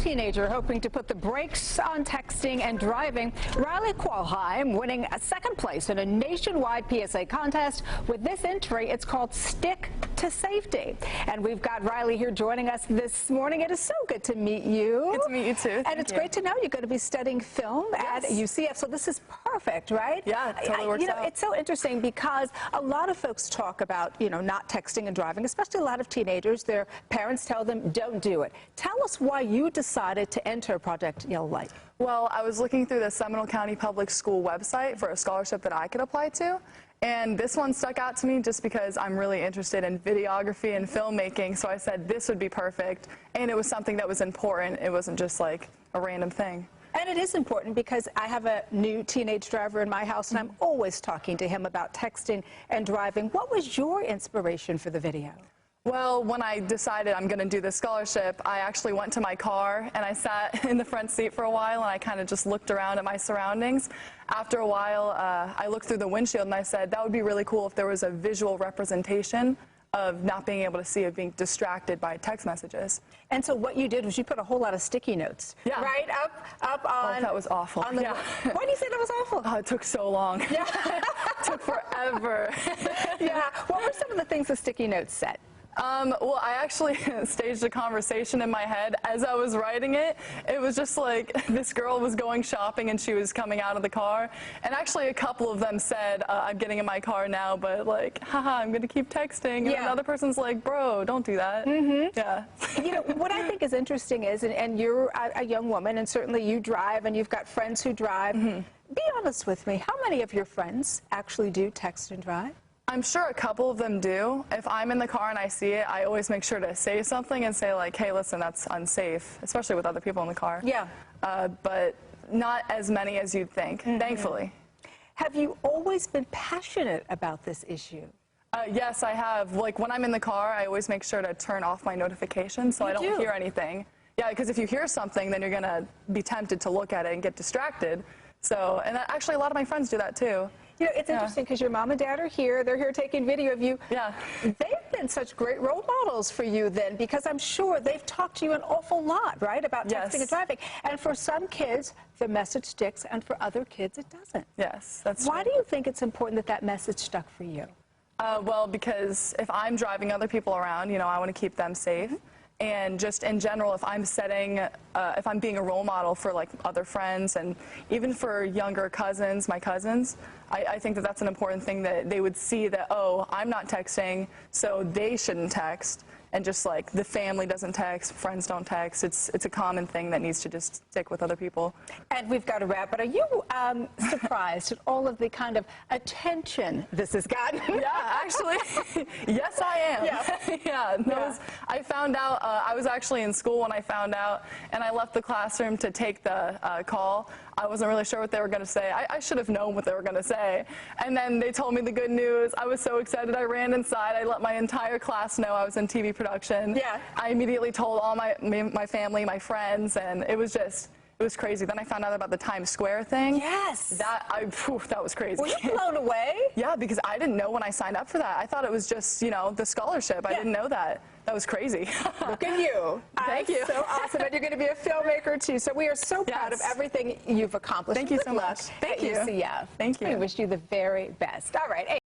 teenager hoping to put the brakes on texting and driving. Riley Qualheim winning a second place in a nationwide PSA contest. With this entry, it's called Stick to Safety. And we've got Riley here joining us this morning. It is so good to meet you. Good to meet you too. And it's great to know you're going to be studying film at UCF. So this is perfect, right? Yeah, it totally works out. It's so interesting because a lot of folks talk about, not texting and driving, especially a lot of teenagers. Their parents tell them, don't do it. Tell us why you decided to enter Project Yellow Light. Well, I was looking through the Seminole County Public School website for a scholarship that I could apply to. And this one stuck out to me just because I'm really interested in videography and filmmaking. So I said this would be perfect. And it was something that was important. It wasn't just like a random thing. And it is important because I have a new teenage driver in my house, and I'm always talking to him about texting and driving. What was your inspiration for the video? Well, when I decided I'm going to do this scholarship, I actually went to my car and I sat in the front seat for a while and I kind of just looked around at my surroundings. After a while, I looked through the windshield and I said, that would be really cool if there was a visual representation of not being able to see, of being distracted by text messages. And so what you did was you put a whole lot of sticky notes, right, up on... Oh, that was awful. Why do you say that was awful? Oh, it took so long. Yeah. It took forever. Yeah. What were some of the things the sticky notes said? Well, I actually staged a conversation in my head as I was writing it. It was just like this girl was going shopping and she was coming out of the car. And actually a couple of them said, I'm getting in my car now, but like, haha, I'm going to keep texting. And another person's like, bro, don't do that. Yeah. What I think is interesting is, and you're a young woman, and certainly you drive, and you've got friends who drive. Be honest with me. How many of your friends actually do text and drive? I'm sure a couple of them do. If I'm in the car and I see it, I always make sure to say something and say like, hey, listen, that's unsafe, especially with other people in the car. Yeah. But not as many as you'd think, thankfully. Have you always been passionate about this issue? Yes, I have. Like when I'm in the car, I always make sure to turn off my notifications so I don't hear anything. Yeah, because if you hear something, then you're going to be tempted to look at it and get distracted. So, and actually a lot of my friends do that too. It's interesting because your mom and dad are here. They're here taking video of you. Yeah. They've been such great role models for you then, because I'm sure they've talked to you an awful lot, right, about texting and driving. And for some kids, the message sticks, and for other kids, it doesn't. Yes, that's true. Why do you think it's important that that message stuck for you? Well, because if I'm driving other people around, I want to keep them safe. And just in general, if I'm being a role model for like other friends and even for younger cousins, my cousins, I think that that's an important thing, that they would see that, oh, I'm not texting, so they shouldn't text. And just like the family doesn't text, friends don't text. It's a common thing that needs to just stick with other people. And we've got to wrap, but are you surprised at all of the kind of attention this has gotten? Yeah, actually, yes, I am. I found out, I was actually in school when I found out, and I left the classroom to take the call. I wasn't really sure what they were going to say. I should have known what they were going to say. And then they told me the good news. I was so excited. I ran inside. I let my entire class know I was in TV production. Yeah. I immediately told all my family, my friends, and it was crazy. Then I found out about the Times Square thing. Yes. That was crazy. Were you blown away? Yeah, because I didn't know when I signed up for that. I thought it was just, the scholarship. I didn't know that. That was crazy. Look at you. Thank you. So awesome. And you're going to be a filmmaker, too. So we are so proud of everything you've accomplished. Thank you so much. Thank you. Thank you. We wish you the very best. All right.